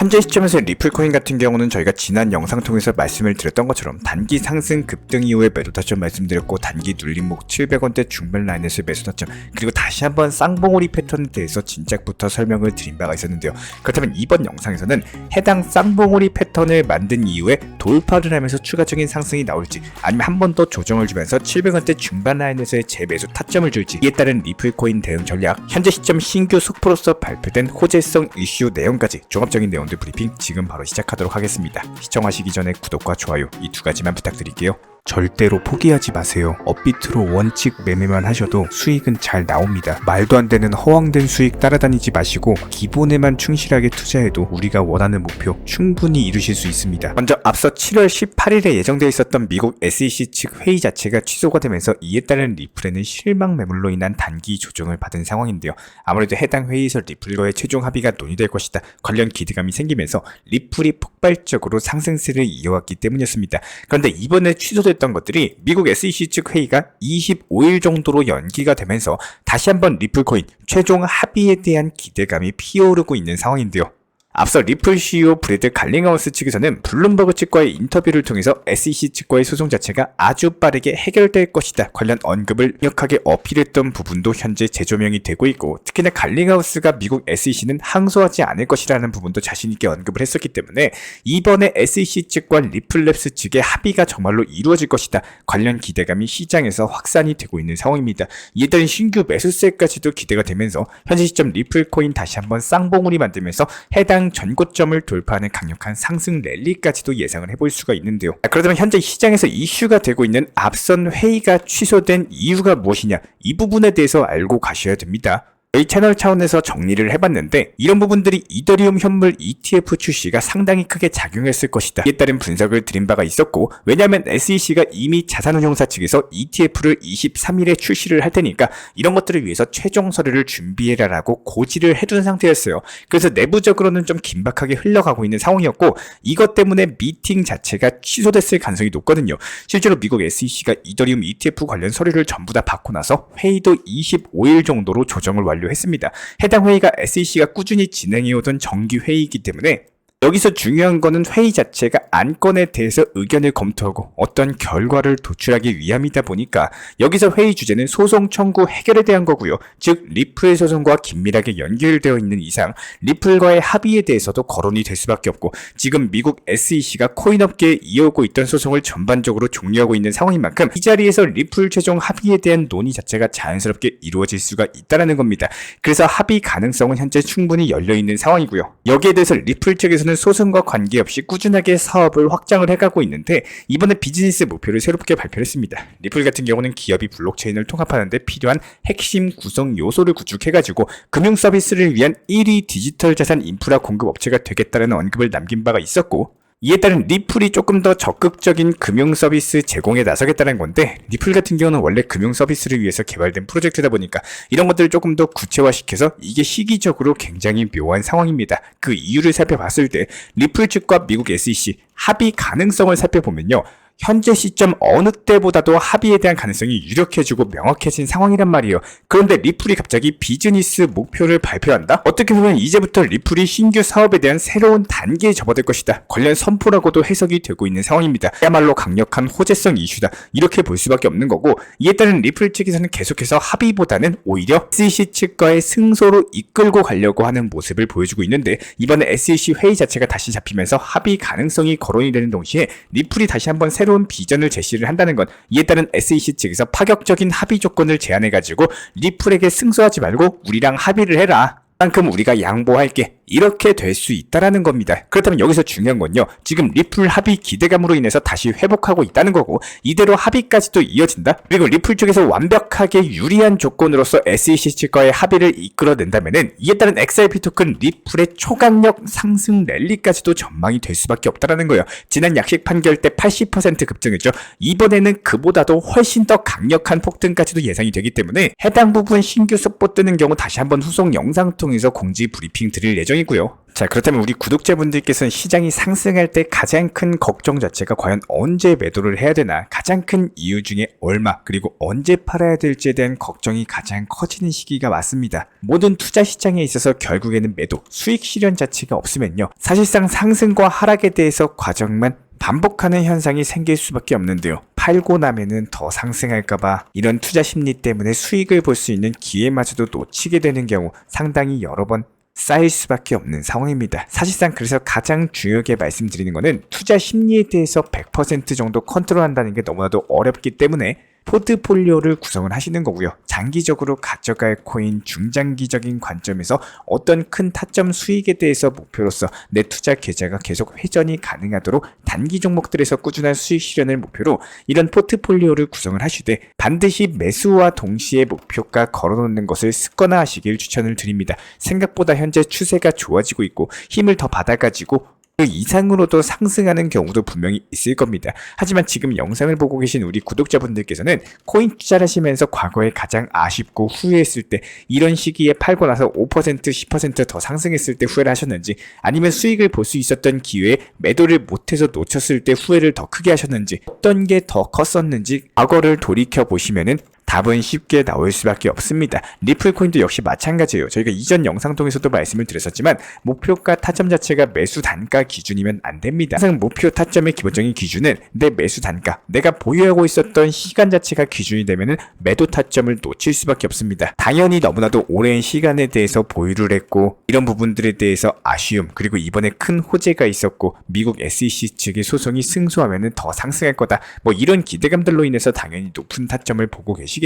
현재 시점에서 리플코인 같은 경우는 저희가 지난 영상 통해서 말씀을 드렸던 것처럼 단기 상승 급등 이후에 매도 타점 말씀드렸고, 단기 눌림목 700원대 중반 라인에서의 매수 타점, 그리고 다시 한번 쌍봉오리 패턴에 대해서 진작부터 설명을 드린 바가 있었는데요. 그렇다면 이번 영상에서는 해당 쌍봉오리 패턴을 만든 이후에 돌파를 하면서 추가적인 상승이 나올지, 아니면 한 번 더 조정을 주면서 700원대 중반 라인에서의 재매수 타점을 줄지, 이에 따른 리플코인 대응 전략, 현재 시점 신규 속보로서 발표된 호재성 이슈 내용까지 종합적인 내용 브리핑 지금 바로 시작하도록 하겠습니다. 시청하시기 전에 구독과 좋아요 이 두 가지만 부탁드릴게요. 절대로 포기하지 마세요. 업비트로 원칙 매매만 하셔도 수익은 잘 나옵니다. 말도 안 되는 허황된 수익 따라다니지 마시고 기본에만 충실하게 투자해도 우리가 원하는 목표 충분히 이루실 수 있습니다. 먼저 앞서 7월 18일에 예정되어 있었던 미국 SEC 측 회의 자체가 취소가 되면서 이에 따른 리플에는 실망 매물로 인한 단기 조정을 받은 상황인데요. 아무래도 해당 회의에서 리플과의 최종 합의가 논의될 것이다, 관련 기대감이 생기면서 리플이 폭발적으로 상승세를 이어왔기 때문이었습니다. 그런데 이번에 취소됐던 것들이 미국 SEC 측 회의가 25일 정도로 연기가 되면서 다시 한번 리플코인 최종 합의에 대한 기대감이 피어오르고 있는 상황인데요. 앞서 리플 CEO 브래드 갈링하우스 측에서는 블룸버그 측과의 인터뷰를 통해서 SEC 측과의 소송 자체가 아주 빠르게 해결될 것이다, 관련 언급을 강력하게 어필했던 부분도 현재 재조명이 되고 있고, 특히나 갈링하우스가 미국 SEC는 항소하지 않을 것이라는 부분도 자신있게 언급을 했었기 때문에 이번에 SEC 측과 리플랩스 측의 합의가 정말로 이루어질 것이다, 관련 기대감이 시장에서 확산이 되고 있는 상황입니다. 이에 따른 신규 매수세까지도 기대가 되면서 현재 시점 리플코인 다시 한번 쌍봉우리 만들면서 해당 전고점을 돌파하는 강력한 상승 랠리까지도 예상을 해볼 수가 있는데요. 그렇다면 현재 시장에서 이슈가 되고 있는 앞선 회의가 취소된 이유가 무엇이냐, 이 부분에 대해서 알고 가셔야 됩니다. 저희 채널 차원에서 정리를 해봤는데 이런 부분들이 이더리움 현물 ETF 출시가 상당히 크게 작용했을 것이다, 이에 따른 분석을 드린 바가 있었고, 왜냐하면 SEC가 이미 자산운용사 측에서 ETF를 23일에 출시를 할 테니까 이런 것들을 위해서 최종 서류를 준비해라 라고 고지를 해둔 상태였어요. 그래서 내부적으로는 좀 긴박하게 흘러가고 있는 상황이었고, 이것 때문에 미팅 자체가 취소됐을 가능성이 높거든요. 실제로 미국 SEC가 이더리움 ETF 관련 서류를 전부 다 받고 나서 회의도 25일 정도로 조정을 했습니다. 해당 회의가 SEC가 꾸준히 진행해오던 정기 회의이기 때문에 여기서 중요한 거는 회의 자체가 안건에 대해서 의견을 검토하고 어떤 결과를 도출하기 위함이다 보니까 여기서 회의 주제는 소송 청구 해결에 대한 거고요. 즉 리플의 소송과 긴밀하게 연결되어 있는 이상 리플과의 합의에 대해서도 거론이 될 수밖에 없고, 지금 미국 SEC가 코인업계에 이어오고 있던 소송을 전반적으로 종료하고 있는 상황인 만큼 이 자리에서 리플 최종 합의에 대한 논의 자체가 자연스럽게 이루어질 수가 있다는 겁니다. 그래서 합의 가능성은 현재 충분히 열려있는 상황이고요. 여기에 대해서 리플 측에서는 소송과 관계없이 꾸준하게 사업을 확장을 해가고 있는데 이번에 비즈니스 목표를 새롭게 발표했습니다. 리플 같은 경우는 기업이 블록체인을 통합하는 데 필요한 핵심 구성 요소를 구축해가지고 금융 서비스를 위한 1위 디지털 자산 인프라 공급 업체가 되겠다는 언급을 남긴 바가 있었고, 이에 따른 리플이 조금 더 적극적인 금융 서비스 제공에 나서겠다는 건데, 리플 같은 경우는 원래 금융 서비스를 위해서 개발된 프로젝트다 보니까 이런 것들을 조금 더 구체화시켜서 이게 시기적으로 굉장히 묘한 상황입니다. 그 이유를 살펴봤을 때 리플 측과 미국 SEC 합의 가능성을 살펴보면요, 현재 시점 어느 때보다도 합의에 대한 가능성이 유력해지고 명확해진 상황이란 말이에요. 그런데 리플이 갑자기 비즈니스 목표를 발표한다? 어떻게 보면 이제부터 리플이 신규 사업에 대한 새로운 단계에 접어들 것이다, 관련 선포라고도 해석이 되고 있는 상황입니다. 그야말로 강력한 호재성 이슈다, 이렇게 볼 수밖에 없는 거고, 이에 따른 리플 측에서는 계속해서 합의보다는 오히려 SEC 측과의 승소로 이끌고 가려고 하는 모습을 보여주고 있는데, 이번에 SEC 회의 자체가 다시 잡히면서 합의 가능성이 거론이 되는 동시에 리플이 다시 한번 새로운 비전을 제시를 한다는 건, 이에 따른 SEC 측에서 파격적인 합의 조건을 제안해가지고 리플에게 승소하지 말고 우리랑 합의를 해라, 만큼 우리가 양보할게, 이렇게 될 수 있다라는 겁니다. 그렇다면 여기서 중요한 건요, 지금 리플 합의 기대감으로 인해서 다시 회복하고 있다는 거고, 이대로 합의까지도 이어진다? 그리고 리플 쪽에서 완벽하게 유리한 조건으로서 SEC 측과의 합의를 이끌어낸다면은 이에 따른 XRP 토큰 리플의 초강력 상승 랠리까지도 전망이 될 수밖에 없다라는 거예요. 지난 약식 판결 때 80% 급등했죠. 이번에는 그보다도 훨씬 더 강력한 폭등까지도 예상이 되기 때문에 해당 부분 신규 속보 뜨는 경우 다시 한번 후속 영상 통해서 공지 브리핑 드릴 예정입니다. 중이고요. 자, 그렇다면 우리 구독자분들께서는 시장이 상승할 때 가장 큰 걱정 자체가 과연 언제 매도를 해야 되나, 가장 큰 이유 중에 얼마, 그리고 언제 팔아야 될지에 대한 걱정이 가장 커지는 시기가 맞습니다. 모든 투자 시장에 있어서 결국에는 매도, 수익 실현 자체가 없으면요, 사실상 상승과 하락에 대해서 과정만 반복하는 현상이 생길 수밖에 없는데요. 팔고 나면은 더 상승할까봐 이런 투자 심리 때문에 수익을 볼 수 있는 기회마저도 놓치게 되는 경우 상당히 여러 번 쌓일 수밖에 없는 상황입니다. 사실상 그래서 가장 중요하게 말씀드리는 거는 투자 심리에 대해서 100% 정도 컨트롤한다는 게 너무나도 어렵기 때문에 포트폴리오를 구성을 하시는 거고요. 장기적으로 가져갈 코인, 중장기적인 관점에서 어떤 큰 타점 수익에 대해서 목표로서 내 투자 계좌가 계속 회전이 가능하도록 단기 종목들에서 꾸준한 수익 실현을 목표로 이런 포트폴리오를 구성을 하시되 반드시 매수와 동시에 목표가 걸어놓는 것을 습관화하시길 추천을 드립니다. 생각보다 현재 추세가 좋아지고 있고 힘을 더 받아가지고 그 이상으로도 상승하는 경우도 분명히 있을 겁니다. 하지만 지금 영상을 보고 계신 우리 구독자분들께서는 코인 투자를 하시면서 과거에 가장 아쉽고 후회했을 때, 이런 시기에 팔고 나서 5%, 10% 더 상승했을 때 후회를 하셨는지, 아니면 수익을 볼 수 있었던 기회에 매도를 못해서 놓쳤을 때 후회를 더 크게 하셨는지, 어떤 게 더 컸었는지 과거를 돌이켜 보시면은 답은 쉽게 나올 수밖에 없습니다. 리플코인도 역시 마찬가지예요. 저희가 이전 영상 통해서도 말씀을 드렸었지만 목표가 타점 자체가 매수 단가 기준이면 안 됩니다. 항상 목표 타점의 기본적인 기준은 내 매수 단가, 내가 보유하고 있었던 시간 자체가 기준이 되면은 매도 타점을 놓칠 수밖에 없습니다. 당연히 너무나도 오랜 시간에 대해서 보유를 했고 이런 부분들에 대해서 아쉬움, 그리고 이번에 큰 호재가 있었고 미국 SEC 측의 소송이 승소하면은 더 상승할 거다, 뭐 이런 기대감들로 인해서 당연히 높은 타점을 보고 계시겠지만,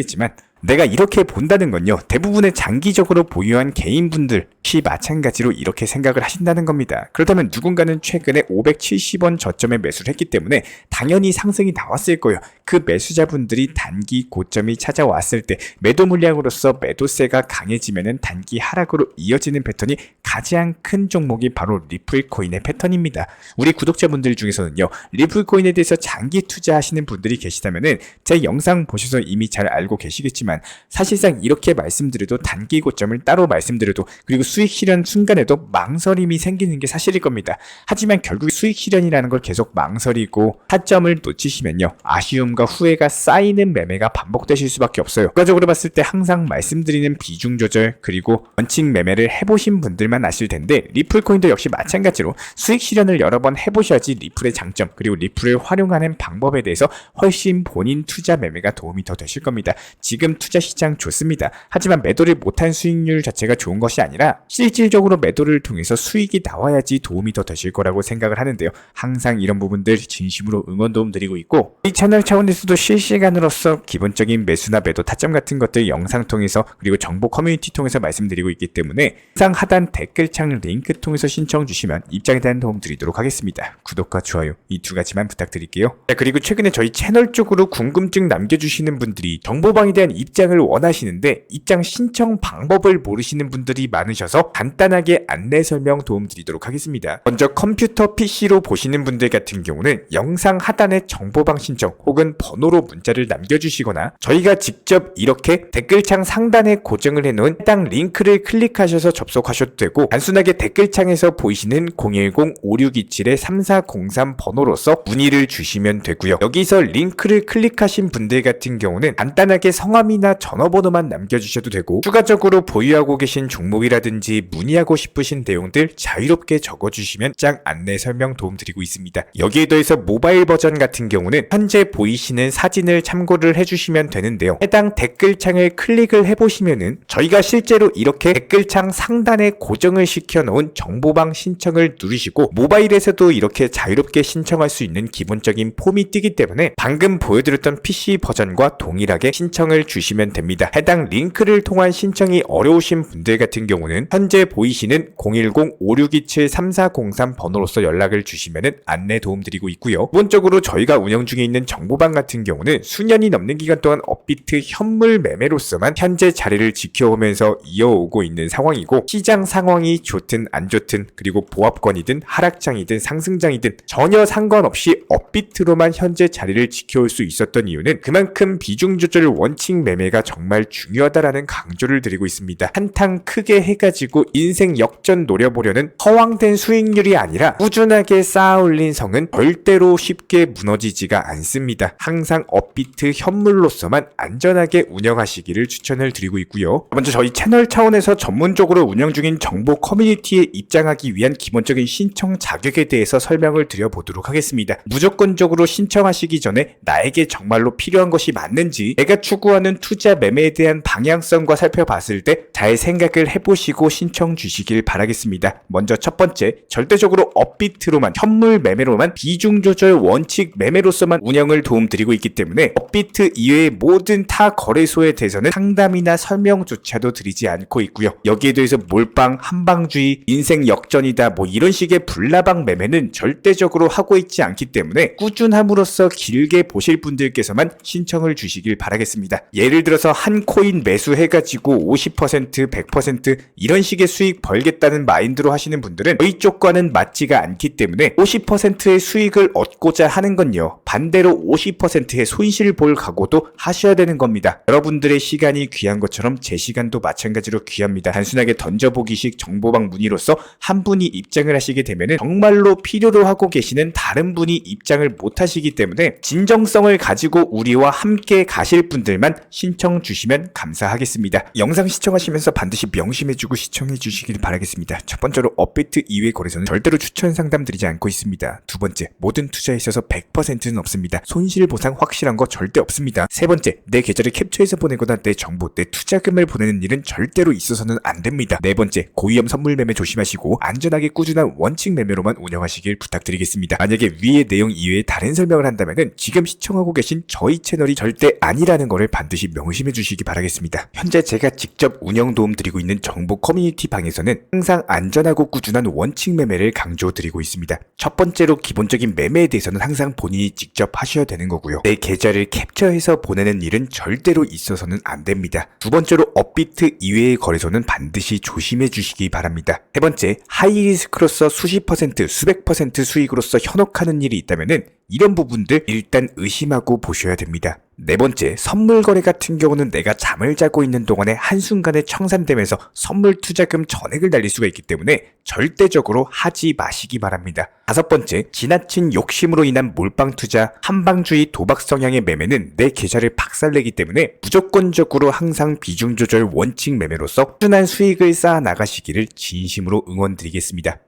내가 이렇게 본다는 건요, 대부분의 장기적으로 보유한 개인분들 역시 마찬가지로 이렇게 생각을 하신다는 겁니다. 그렇다면 누군가는 최근에 570원 저점에 매수를 했기 때문에 당연히 상승이 나왔을 거예요. 그 매수자분들이 단기 고점이 찾아왔을 때 매도 물량으로서 매도세가 강해지면은 단기 하락으로 이어지는 패턴이 가장 큰 종목이 바로 리플코인의 패턴입니다. 우리 구독자분들 중에서는요, 리플코인에 대해서 장기 투자하시는 분들이 계시다면은 제 영상 보셔서 이미 잘 알고 계시겠지만, 사실상 이렇게 말씀드려도 단기 고점을 따로 말씀드려도, 그리고 수익 실현 순간에도 망설임이 생기는 게 사실일 겁니다. 하지만 결국 수익 실현이라는 걸 계속 망설이고 타점을 놓치시면요, 아쉬움과 후회가 쌓이는 매매가 반복되실 수밖에 없어요. 결과적으로 봤을 때 항상 말씀드리는 비중 조절, 그리고 원칙 매매를 해보신 분들만 아실 텐데, 리플코인도 역시 마찬가지로 수익 실현을 여러 번 해보셔야지 리플의 장점, 그리고 리플을 활용하는 방법에 대해서 훨씬 본인 투자 매매가 도움이 더 되실 겁니다. 지금 투자 시장 좋습니다. 하지만 매도를 못한 수익률 자체가 좋은 것이 아니라 실질적으로 매도를 통해서 수익이 나와야지 도움이 더 되실 거라고 생각을 하는데요. 항상 이런 부분들 진심으로 응원 도움 드리고 있고, 이 채널 차원에서도 실시간으로서 기본적인 매수나 매도 타점 같은 것들 영상 통해서, 그리고 정보 커뮤니티 통해서 말씀드리고 있기 때문에 영상 하단 댓글창 링크 통해서 신청 주시면 입장에 대한 도움 드리도록 하겠습니다. 구독과 좋아요 이 두 가지만 부탁드릴게요. 자, 그리고 최근에 저희 채널 쪽으로 궁금증 남겨주시는 분들이 정보방에 대한 입장을 원하시는데 입장 신청 방법을 모르시는 분들이 많으셔서 간단하게 안내 설명 도움 드리도록 하겠습니다. 먼저 컴퓨터 PC로 보시는 분들 같은 경우는 영상 하단에 정보방 신청 혹은 번호로 문자를 남겨주시거나, 저희가 직접 이렇게 댓글창 상단에 고정을 해놓은 해당 링크를 클릭하셔서 접속하셔도 되고, 단순하게 댓글창에서 보이시는 010-5627-3403 번호로서 문의를 주시면 되고요. 여기서 링크를 클릭하신 분들 같은 경우는 간단하게 성함이나 전화번호만 남겨주셔도 되고, 추가적으로 보유하고 계신 종목이라든지 문의하고 싶으신 내용들 자유롭게 적어주시면 짝 안내 설명 도움드리고 있습니다. 여기에 더해서 모바일 버전 같은 경우는 현재 보이시는 사진을 참고를 해주시면 되는데요. 해당 댓글창을 클릭을 해보시면은 저희가 실제로 이렇게 댓글창 상단에 고정을 시켜놓은 정보방 신청을 누르시고, 모바일에서도 이렇게 자유롭게 신청할 수 있는 기본적인 폼이 뜨기 때문에 방금 보여드렸던 PC 버전과 동일하게 신청을 주시면 됩니다. 해당 링크를 통한 신청이 어려우신 분들 같은 경우는 현재 보이시는 010-5627-3403 번호로서 연락을 주시면 안내 도움드리고 있고요. 기본적으로 저희가 운영 중에 있는 정보방 같은 경우는 수년이 넘는 기간 동안 업비트 현물 매매로서만 현재 자리를 지켜오면서 이어오고 있는 상황이고, 시장 상황이 좋든 안 좋든, 그리고 보합권이든 하락장이든 상승장이든 전혀 상관없이 업비트로만 현재 자리를 지켜올 수 있었던 이유는 그만큼 비중 조절 원칙 매매가 정말 중요하다라는 강조를 드리고 있습니다. 한탕 크게 해가지고 인생 역전 노려보려는 허황된 수익률이 아니라 꾸준하게 쌓아 올린 성은 절대로 쉽게 무너지지가 않습니다. 항상 업비트 현물로서만 안전하게 운영하시기를 추천을 드리고 있고요. 먼저 저희 채널 차원에서 전문적으로 운영 중인 정보 커뮤니티에 입장하기 위한 기본적인 신청 자격에 대해서 설명을 드려보도록 하겠습니다. 무조건적으로 신청하시기 전에 나에게 정말로 필요한 것이 맞는지, 내가 추구하는 투자 매매에 대한 방향성과 살펴봤을 때 잘 생각을 해보시고 신청 주시길 바라겠습니다. 먼저 첫 번째, 절대적으로 업비트로만, 현물 매매로만, 비중 조절 원칙 매매로서만 운영을 도움드리고 있기 때문에 업비트 이외의 모든 타 거래소에 대해서는 상담이나 설명조차도 드리지 않고 있고요. 여기에 대해서 몰빵, 한방주의, 인생 역전이다 뭐 이런 식의 불나방 매매는 절대적으로 하고 있지 않기 때문에 꾸준함으로써 길게 보실 분들께서만 신청을 주시길 바라겠습니다. 예를 들어서 한 코인 매수해가지고 50%, 100% 이런 식의 수익 벌겠다는 마인드로 하시는 분들은 저희 쪽과는 맞지가 않기 때문에 50%의 수익을 얻고자 하는 건요, 반대로 50%의 손실을 볼 각오도 하셔야 되는 겁니다. 여러분들의 시간이 귀한 것처럼 제 시간도 마찬가지로 귀합니다. 단순하게 던져보기식 정보방 문의로서 한 분이 입장을 하시게 되면 정말로 필요로 하고 계시는 다른 분이 입장을 못 하시기 때문에 진정성을 가지고 우리와 함께 가실 분들만 신청 주시면 감사하겠습니다. 영상 시청하시면서 반드시 명심해주고 시청해 주시길 바라겠습니다. 첫 번째로 업비트 이외 거래소는 절대로 추천 상담 드리지 않고 있습니다. 두 번째, 모든 투자에 있어서 100%는 없습니다. 손실 보상 확실한 거 절대 없습니다. 세 번째, 내 계좌를 캡처해서 보내거나 내 정보, 내 투자금을 보내는 일은 절대로 있어서는 안 됩니다. 네 번째, 고위험 선물 매매 조심하시고 안전하게 꾸준한 원칙 매매로만 운영하시길 부탁드리겠습니다. 만약에 위의 내용 이외에 다른 설명을 한다면 지금 시청하고 계신 저희 채널이 절대 아니라는 것을 반드시 명심해 주시기 바라겠습니다. 현재 제가 직접 운영 도움 드리고 있는 정보 커뮤니티 방에서는 항상 안전하고 꾸준한 원칙 매매를 강조드리고 있습니다. 첫 번째로 기본적인 매매에 대해서는 항상 본인이 직접 하셔야 되는 거고요. 내 계좌를 캡처해서 보내는 일은 절대로 있어서는 안 됩니다. 두 번째로 업비트 이외의 거래소는 반드시 조심해 주시기 바랍니다. 세 번째, 하이리스크로서 수십 퍼센트, 수백 퍼센트 수익으로서 현혹하는 일이 있다면 이런 부분들 일단 의심하고 보셔야 됩니다. 네 번째, 선물 거래 같은 경우는 내가 잠을 자고 있는 동안에 한순간에 청산되면서 선물 투자금 전액을 날릴 수가 있기 때문에 절대적으로 하지 마시기 바랍니다. 다섯 번째, 지나친 욕심으로 인한 몰빵 투자, 한방주의 도박 성향의 매매는 내 계좌를 박살내기 때문에 무조건적으로 항상 비중 조절 원칙 매매로서 꾸준한 수익을 쌓아 나가시기를 진심으로 응원드리겠습니다.